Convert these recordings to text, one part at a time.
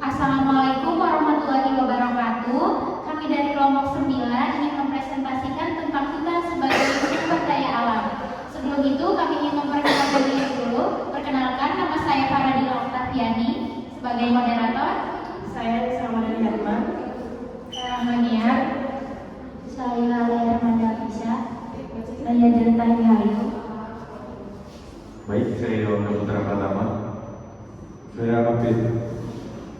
Assalamualaikum warahmatullahi wabarakatuh. Kami dari kelompok 9 ingin mempresentasikan tentang hutan sebagai sumber daya alam. Sebelum itu kami ingin memperkenalkan diri dulu. Perkenalkan, nama saya Faradila Oktaviani sebagai moderator. Saya Nisa Madani Herman. Saya Rahmaniar. Saya Lea Mandavisa. Saya Jentani Hayu. Baik, saya Yoga Putra Pratama. Saya Apit.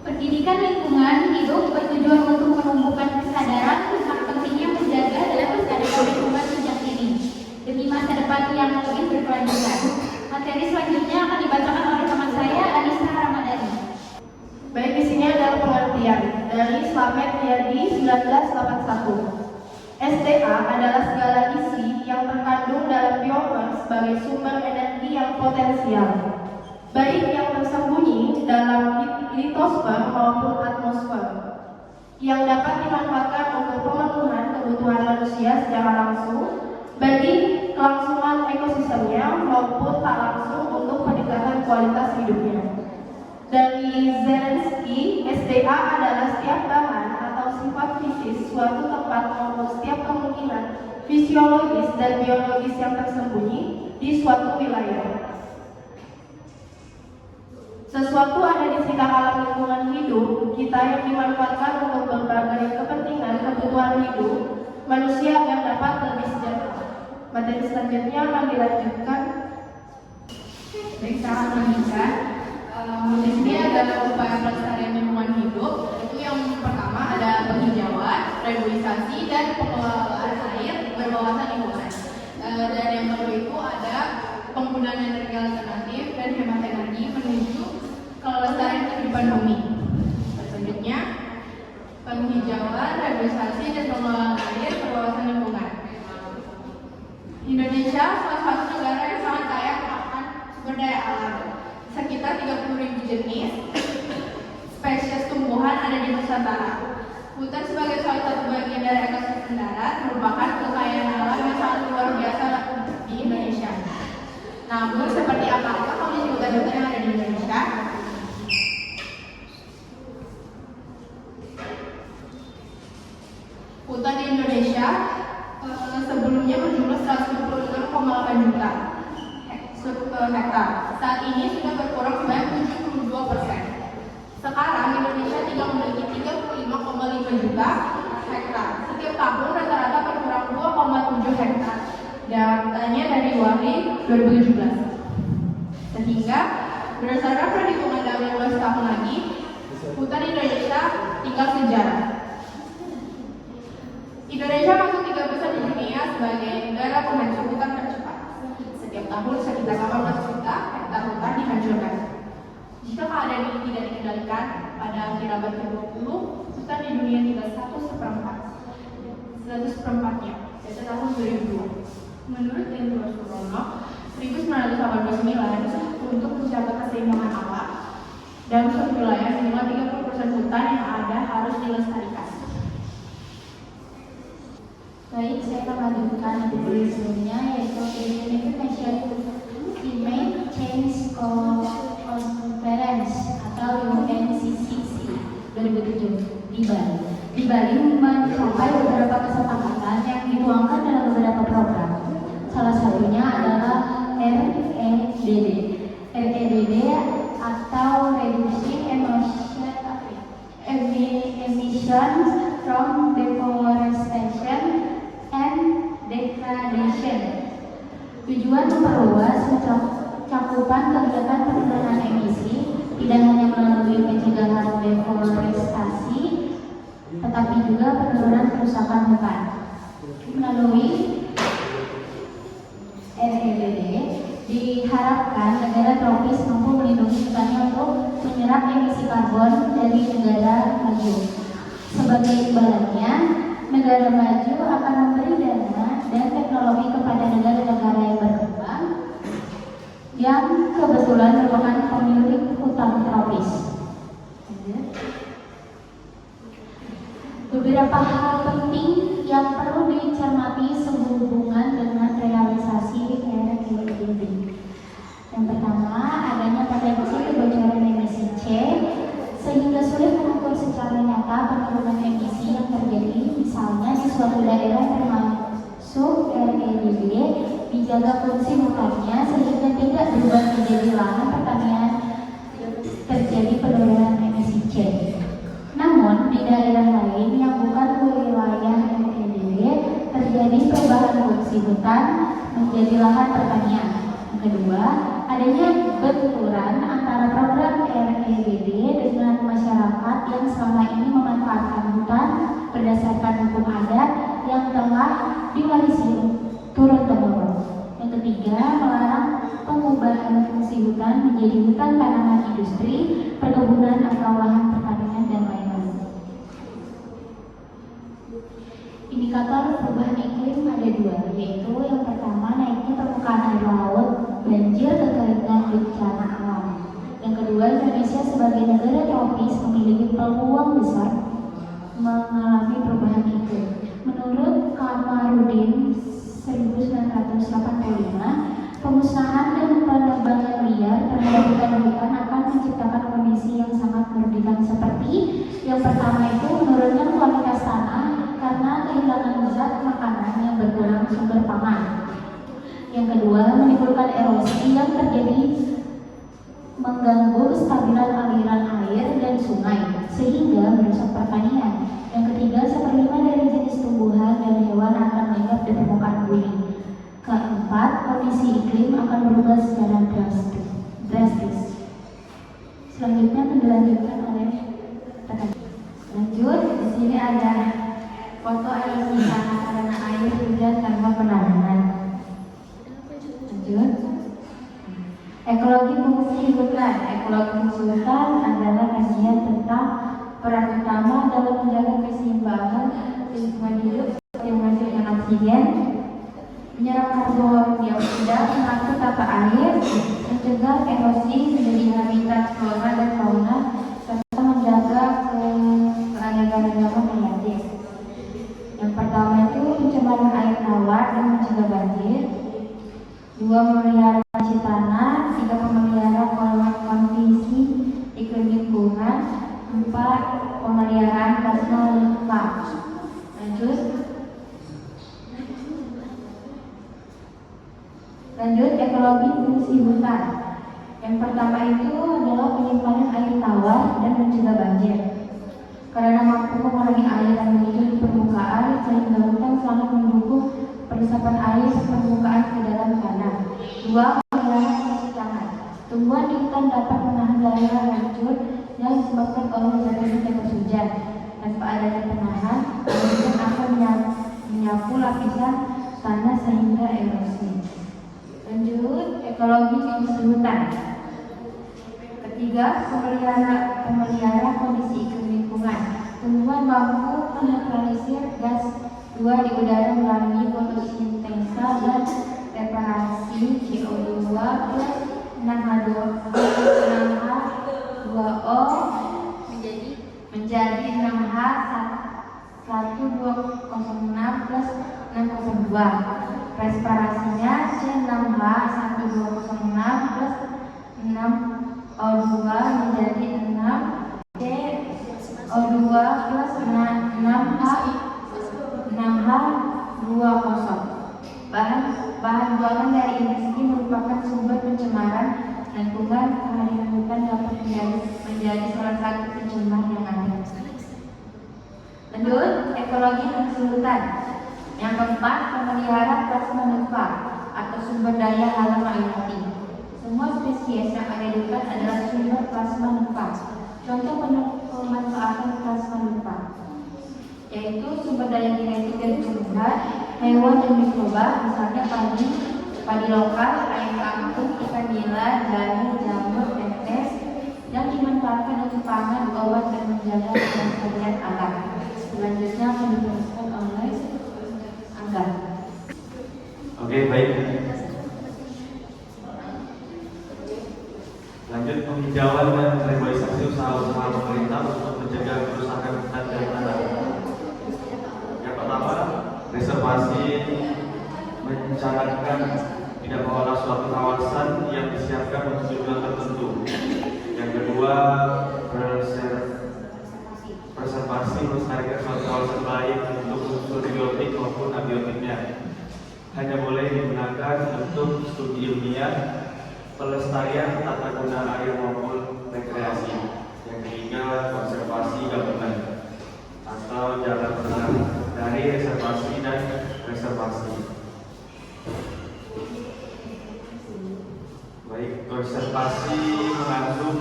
Pendidikan lingkungan hidup bertujuan untuk menumbuhkan kesadaran tentang pentingnya menjaga dan melestarikan lingkungan sejak dini demi masa depan yang lebih berkelanjutan. Materi selanjutnya akan dibacakan oleh teman saya, Anissa Ramadhani. Baik, di sini adalah pengertian dari Slamet Riyadi 1981. SDA adalah segala isi yang terkandung dalam biomas sebagai sumber energi yang potensial, baik yang tersembunyi dalam litosfer maupun atmosfer, yang dapat dimanfaatkan untuk pemenuhan kebutuhan manusia secara langsung bagi kelangsungan ekosistemnya maupun tak langsung untuk peningkatan kualitas hidupnya. Dari Zelensky, SDA adalah setiap bahan atau sifat fisik suatu tempat maupun setiap kemungkinan fisiologis dan biologis yang tersembunyi di suatu wilayah. Sesuatu ada di sekitar alam lingkungan hidup kita yang dimanfaatkan untuk berbagai kepentingan kebutuhan hidup manusia yang dapat lebih sejahtera. Materi selanjutnya akan dilanjutkan. Baik, saya akan melanjutkan. Di sini ada upaya pelestarian lingkungan hidup. Itu yang pertama ada penghijauan, reboisasi, dan pengelolaan air berwawasan lingkungan. Dan yang kedua itu ada penggunaan energi alternatif dan hemat energi menuju kelestarian kehidupan bumi. Selanjutnya penghijauan, reboisasi, dan pengelolaan air berwawasan lingkungan. Indonesia salah satu negara yang sangat kaya akan sumber daya alam. Sekitar 30.000 jenis spesies tumbuhan ada di Nusantara. Hutan sebagai salah satu bagian dari ekosistem darat merupakan kekayaan alam yang sangat luar biasa di Indonesia. Namun, seperti apakah kondisi hutan-hutan yang ada di Indonesia? Hutan di Indonesia sebelumnya berjumlah 126,8 juta hektar. Saat ini sudah berkurang sebanyak 72%. Sekarang Indonesia tinggal memiliki 35,5 juta hektar. Setiap tahun rata-rata berkurang 2,7 hektar. Datanya dari Wali 2017. Sehingga berdasarkan perhitungan dari 15 tahun lagi, hutan Indonesia tinggal sejarah. Indonesia masuk 3 besar di dunia sebagai negara penghancur hutan tercepat. Setiap tahun sekitar 18 juta hektar hutan dihancurkan. Jika keadaan ini tidak dikendalikan, pada akhir abad ke-20, hutan di dunia tinggal 1/4-nya, yaitu tahun 2002. Menurut Indro Surono, 1989, untuk mencapai keseimbangan alam dalam suatu wilayah minimal 30% hutan yang ada harus dilestarikan. Baik, saya akan lanjutkan di sebelumnya, yaitu Unification Climate Change Conference atau UNCCC 2007 di Bali. Di Bali mencapai beberapa kesepakatan yang dituangkan dalam beberapa program. Salah satunya adalah REDD atau Reducing Emissions from Deforestation and Degradation. Tujuan memperluas cakupan kegiatan penurunan emisi tidak hanya melalui pencegahan deforestasi, tetapi juga penurunan kerusakan hutan. Melalui REDD diharapkan negara tropis mampu melindungi hutannya untuk menyerap emisi karbon dari negara maju. Sebagai imbalannya, negara maju akan memberi dana dan teknologi kepada negara-negara yang berkembang yang kebetulan merupakan pemilik hutan tropis. Beberapa hal penting yang perlu dicermati sehubungan dengan realisasi REDD. Yang pertama, adanya potensi kebocoran emisi C sehingga sulit penurunan emisi yang terjadi, misalnya di suatu daerah termasuk REDB, dijaga fungsi hutannya sehingga tidak berubah menjadi lahan pertanian terjadi penurunan emisi C. Namun di daerah lain yang bukan wilayah REDB terjadi perubahan fungsi hutan menjadi lahan pertanian. Yang kedua, adanya benturan antara program REDB dengan masyarakat yang selama ini memanfaatkan hutan berdasarkan hukum adat yang telah diwarisi turun-temurun. Yang ketiga, melarang pengubahan fungsi hutan menjadi hutan tanaman industri, perkebunan atau lahan pertanian dan lain-lain. Indikator perubahan iklim ada dua, yaitu yang pertama naiknya permukaan air laut, banjir, kekeringan, bencana alam. Yang kedua, Indonesia sebagai negara tropis memiliki peluang besar mengalami perubahan iklim. Menurut Kamarudin 1985, pemusnahan dan penebangan liar terhadap hutan-hutan akan menciptakan kondisi yang sangat merugikan seperti yang pertama itu menurunkan kualitas tanah karena kehilangan zat makanan yang berkurang sumber pangan. Yang kedua, menimbulkan erosi yang terjadi mengganggu kestabilan aliran air dan sungai sehingga merusak pertanian. Yang ketiga, 1/5 dari jenis tumbuhan dan hewan akan lenyap di permukaan bumi. Keempat, kondisi iklim akan berubah secara drastis. Selanjutnya dilanjutkan oleh rekan. Lanjut, di sini ada foto erosi tanah karena air hujan tanpa penanganan. Lanjut. Ekologi fungsi hutan. Ekologi fungsi hutan adalah kajian tentang peran utama dalam menjaga keseimbangan lingkungan hidup seperti menghasilkan oksigen, menyerap karbon dioksida, mengatur tata air, mencegah erosi menjadi habitat flora dan fauna, serta menjaga keanekaragaman hayati. Yang pertama itu pencemaran air tawar dan mencegah banjir. 2. Memelihara fungsi tanah. 3. Memelihara kondisi iklim lingkungan. 4. Pemeliharaan plasma limfa. Lanjut, ekologi fungsi hutan. Yang pertama itu adalah penyimpanan air tawar dan mencegah banjir. Karena mampu mengurangi air yang muncul di permukaan, sehingga hutan sangat mendukung peresapan air permukaan ke dalam tanah. 2. Pemeliharaan fungsi tanah. Tumbuhan di hutan dapat menahan daerah hancur yang disebabkan oleh jatuhnya tetes hujan. Tanpa adanya penahan, hujan akan menyapu lapisan tanah sehingga erosi. Lanjut, ekologi fungsi hutan. Ketiga, pemelihara kondisi iklim lingkungan. Tumbuhan mampu menetralisir gas 2 di udara melalui fotosintesa dan reparasi CO2 plus 6H2O menjadi 6H1206 plus 602. Respirasinya C6H1206 plus 6O2 menjadi 6CO2 plus 6H20. Bahan buangan dari industri merupakan sumber pencemaran lingkungan. Kehadiran hutan dapat menjadi salah satu pencemar yang ada. Lanjut, ekologi fungsi hutan. Yang keempat, memelihara plasma limfa atau sumber daya alam hayati. Semua spesies yang ada di hutan adalah sumber plasma limfa. Contoh pemanfaatan plasma limfa yaitu sumber daya genetik dari tumbuhan, hewan dan mikroba, misalnya padi lokal, ayam kampung, ikan nila, jahe, jamur, tetes, yang dimanfaatkan untuk pangan, obat, dan menjaga kelestarian alam. Selanjutnya akan diteruskan oleh Angga. Oke, baik. Lanjut, penghijauan dan reboisasi usaha-usaha pemerintah untuk mencegah kerusakan hutan dan tanah. Yang pertama, reservasi mencatatkan tidak mengolah suatu kawasan yang disiapkan untuk tujuan tertentu. Yang kedua, preservasi studi ilmiah, pelestarian tata guna air maupun rekreasi. Yang ketiga, konservasi gabungan atau jalan tengah dari reservasi dan reservasi. Baik, konservasi mengandung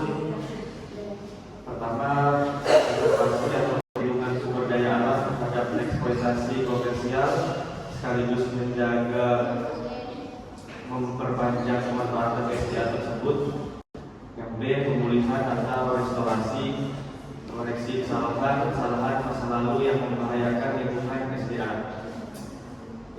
pertama konservasi atau perlindungan sumber daya alam terhadap eksploitasi komersial sekaligus menjaga memperpanjang pemanfaatan SDA tersebut. Yang B, pemulihan atau restorasi koreksi kesalahan masa lalu yang membahayakan lingkungan SDA.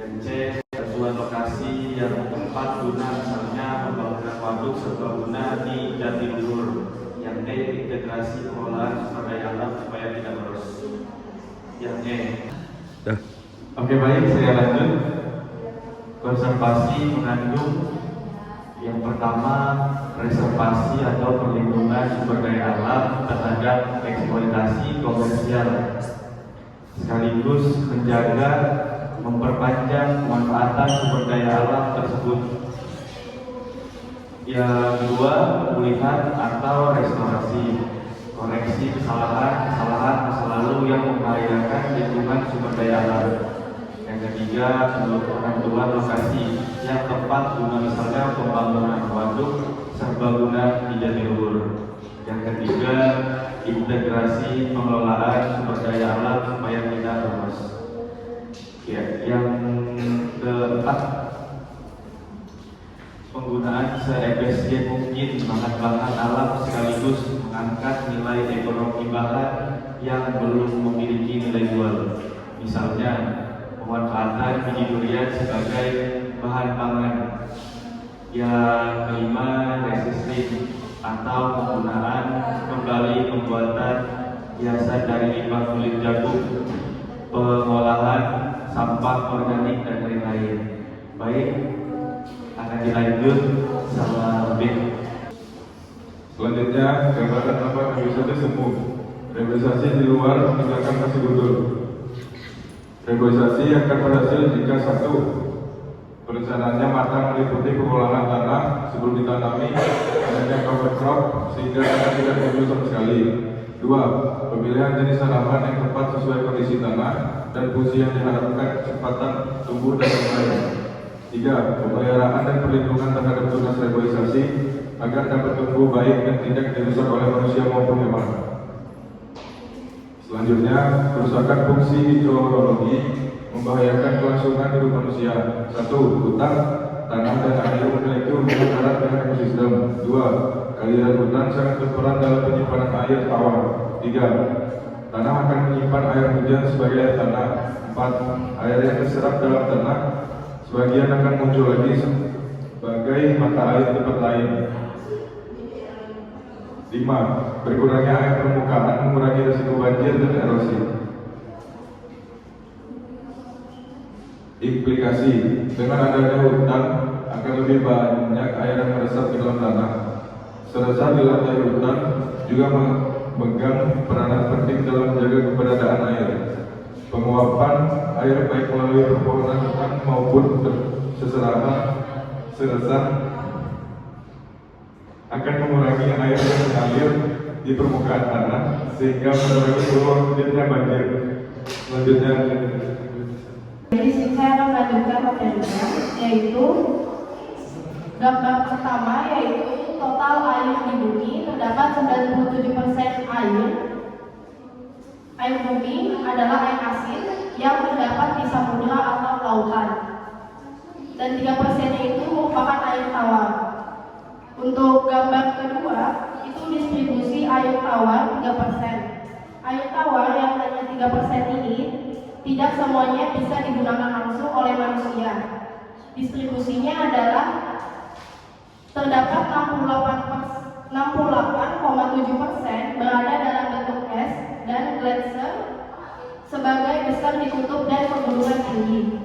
Yang C, tentuan lokasi yang tepat guna, misalnya pembangunan waduk serbaguna di Jatiluhur. Yang D, integrasi pengolahan sumber daya alam supaya tidak boros. Yang E. Oke, baik, saya lanjut. Konservasi mengandung yang pertama, reservasi atau perlindungan sumber daya alam terhadap eksploitasi komersial sekaligus menjaga memperpanjang pemanfaatan sumber daya alam tersebut. Yang kedua, pemulihan atau restorasi koreksi kesalahan masa lalu yang membahayakan lingkungan sumber daya alam. Yang ketiga, penentuan lokasi yang tepat guna, misalnya pembangunan waduk serbaguna di Jatiluhur. Yang ketiga, integrasi pengelolaan sumber daya alam supaya tidak boros. Ya, yang keempat, penggunaan seefisien mungkin bahan-bahan alam sekaligus mengangkat nilai ekonomi bahan yang belum memiliki nilai jual. Misalnya, pemanfaatan biji durian sebagai bahan pangan. Yang kelima, resistif atau penggunaan kembali pembuatan hiasan dari limbah kulit jagung, pengolahan sampah organik dan lain-lain. Baik, akan dilanjut sama B. Selanjutnya, gambaran apa reboisasi semu. Reboisasi di luar tindakan kasih gundul. Reboisasi akan berhasil jika 1. Perencanaannya matang meliputi pengolahan tanah sebelum ditanami, adanya cover crop sehingga tanah tidak gundul sama sekali. 2. Pemilihan jenis tanaman yang tepat sesuai kondisi tanah dan fungsi yang diharapkan, kecepatan tumbuh dan lain-lain. 3. Pemeliharaan dan perlindungan terhadap tunas reboisasi agar dapat tumbuh baik dan tidak dirusak oleh manusia maupun hewan. Selanjutnya, kerusakan fungsi hidrologi membahayakan kelangsungan hidup manusia. 1. Hutan, tanah dan air memiliki hubungan erat dengan ekosistem. 2. Aliran hutan sangat berperan dalam penyimpanan air tawar. 3. Tanah akan menyimpan air hujan sebagai air tanah. 4. Air yang terserap dalam tanah sebagian akan muncul lagi sebagai mata air di tempat lain. 5. Berkurangnya air permukaan mengurangi risiko banjir dan erosi. Implikasi, dengan adanya hutan akan lebih banyak air yang meresap ke dalam tanah. Serasa di lantai hutan juga memegang peranan penting dalam menjaga keberadaan air. Penguapan air baik melalui pepohonan hutan maupun serasa akan mengurangi air yang mengalir di permukaan tanah sehingga mengurangi peluang terjadinya banjir. Selanjutnya, jadi saya akan melanjutkan materinya, yaitu gambar pertama, yaitu total air di bumi terdapat 97% air. Air bumi adalah air asin yang terdapat di samudra atau lautan, dan 3% itu merupakan air tawar. Untuk gambar kedua, itu distribusi air tawar 3%. Air tawar yang hanya 3% ini tidak semuanya bisa digunakan langsung oleh manusia. Distribusinya adalah terdapat 68,7% berada dalam bentuk es dan gletser sebagai besar di kutub dan pegunungan tinggi.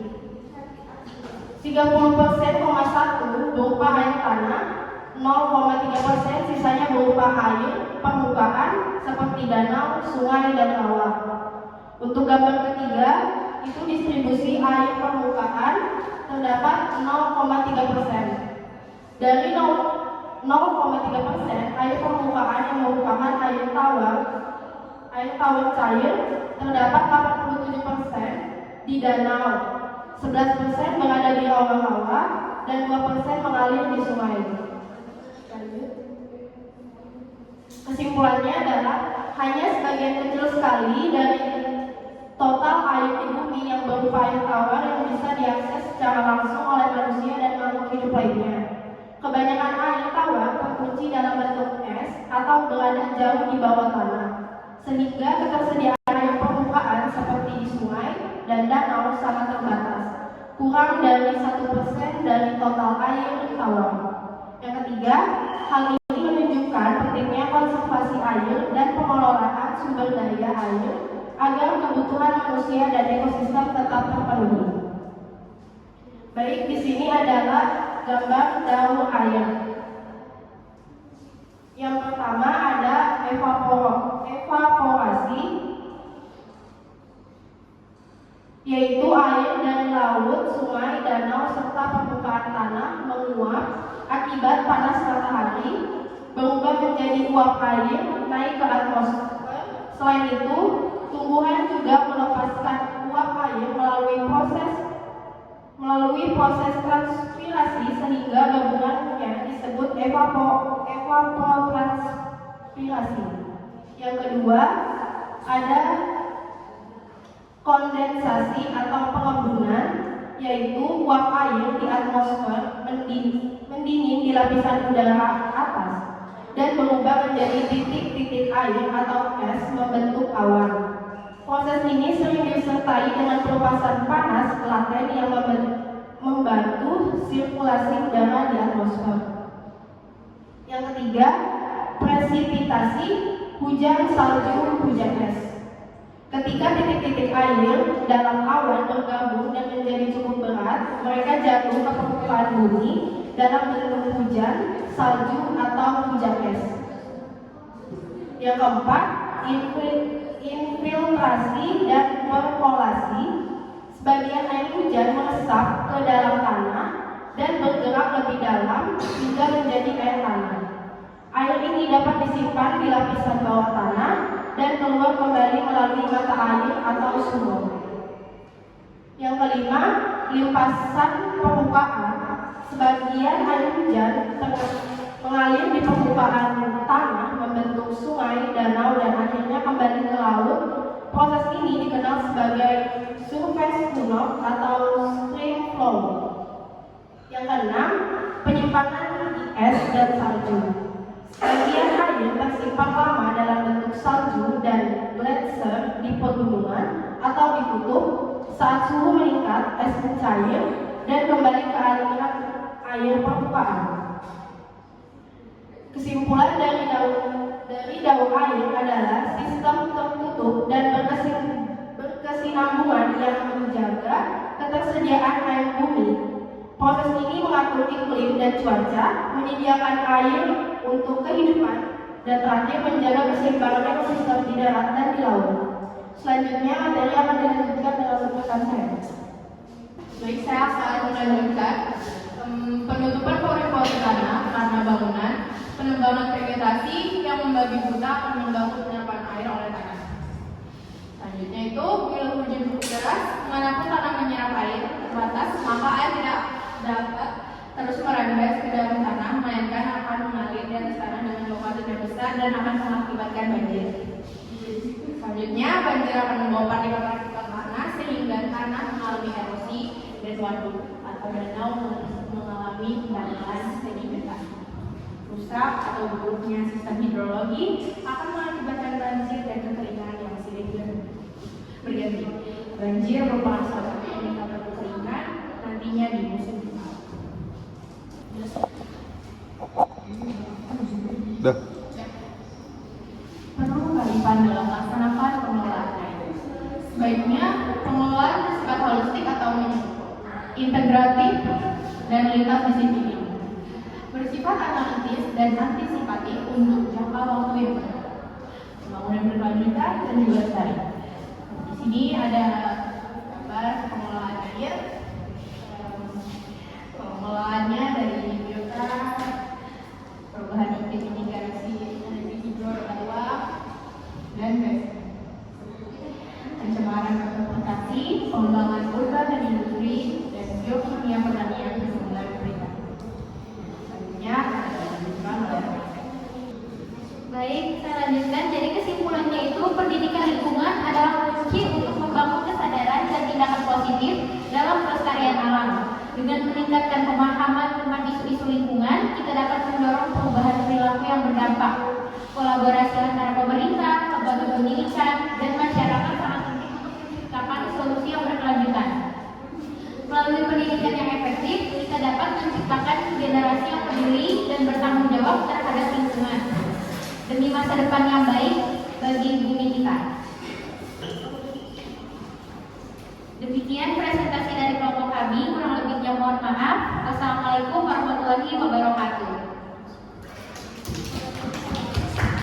30,1% berupa air tanah, 0,3% sisanya berupa air permukaan seperti danau, sungai, dan rawa. Untuk gambar ketiga, itu distribusi air permukaan terdapat 0,3%. Dari 0,3% air permukaan yang merupakan air tawar cair, terdapat 87% di danau, 11% berada di rawa-rawa, dan 2% mengalir di sungai. Kesimpulannya adalah hanya sebagian kecil sekali dari total air di bumi yang berupa air tawar yang bisa diakses secara langsung oleh manusia dan makhluk hidup lainnya. Kebanyakan air tawar terkunci dalam bentuk es atau berada jauh di bawah tanah, sehingga ketersediaan air permukaan seperti di sungai dan danau sangat terbatas, kurang dari 1% dari total air tawar. Yang ketiga, hal ini menunjukkan pentingnya konservasi air dan pengelolaan sumber daya air agar kebutuhan manusia dan ekosistem tetap terpenuhi. Baik, di sini adalah gambar daur air. Yang pertama ada evaporasi, yaitu air dari laut, sungai, danau, serta permukaan tanah menguap akibat panas matahari, berubah menjadi uap air naik ke atmosfer. Selain itu, tumbuhan juga melepaskan uap air melalui proses transpirasi sehingga gabungannya disebut evapotranspirasi. Yang kedua, ada kondensasi atau pengembunan, yaitu uap air di atmosfer mendingin di lapisan udara atas dan berubah menjadi titik-titik air atau es membentuk awan. Proses ini sering disertai dengan pelepasan panas laten yang membantu sirkulasi udara di atmosfer. Yang ketiga, presipitasi, hujan salju, hujan es. Ketika titik-titik air dalam awan bergabung dan menjadi cukup berat, mereka jatuh ke permukaan bumi dalam bentuk hujan, salju, atau hujan es. Yang keempat, infiltrasi dan perkolasi. Sebagian air hujan meresap ke dalam tanah dan bergerak lebih dalam hingga menjadi air tanah. Air ini dapat disimpan di lapisan bawah tanah dan keluar kembali melalui mata air atau sumur. Yang kelima, limpasan permukaan. Sebagian air hujan mengalir di permukaan tanah membentuk sungai, danau, dan akhirnya kembali ke laut. Proses ini dikenal sebagai surface runoff atau stream flow. Yang keenam, penyimpanan di es dan salju. Sebagian air tersimpan lama dalam bentuk salju dan glacier di pegunungan atau di kutub. Saat suhu meningkat, es mencair dan kembali ke aliran air permukaan. Kesimpulan dari daur air adalah sistem tertutup dan berkesinambungan yang menjaga ketersediaan air bumi. Proses ini mengatur iklim dan cuaca, menyediakan air untuk kehidupan, dan terakhir menjaga keseimbangan ekosistem di darat dan di laut. Selanjutnya, materi akan dilanjutkan dengan rekan saya. Baik, saya akan melanjutkan penutupan pori-pori tanah karena bangunan, penebangan vegetasi yang membabi buta akan mengganggu penyerapan air oleh tanah. Selanjutnya itu, bila hujan cukup deras, manapun tanah menyerap air terbatas, maka air tidak dapat terus merembes ke dalam tanah, melainkan akan mengalir di atas tanah dengan lompatan yang besar dan akan mengakibatkan banjir. Selanjutnya, banjir akan membawa partikel-partikel tanah sehingga tanah mengalami erosi dan waduk atau danau mengalami pendangkalan sedimentasi. Rusak atau buruknya sistem hidrologi akan mengakibatkan banjir dan kekeringan yang silih berganti. Banjir merupakan salah satu indikator kekeringan nantinya di musim depan. Dah. Perlu kearifan dalam melaksanakan pengelolaan air. Sebaiknya pengelolaan bersifat holistik atau integratif dan lintas disiplin, bersifat analitis dan antisipatif untuk jangka waktu yang panjang, pembangunan berkelanjutan dan juga lestari. Di sini ada gambar pengelolaan air, pengelolaannya dari biota Dengan meningkatkan pemahaman tentang isu-isu lingkungan, kita dapat mendorong perubahan perilaku yang berdampak. Kolaborasi antara pemerintah, lembaga pendidikan, dan masyarakat sangat penting untuk menciptakan solusi yang berkelanjutan. Melalui pendidikan yang efektif, kita dapat menciptakan generasi yang peduli dan bertanggung jawab terhadap lingkungan demi masa depan yang baik bagi bumi kita. Demikian presentasi dari kelompok kami, kurang lebihnya mohon maaf. Wassalamualaikum warahmatullahi wabarakatuh.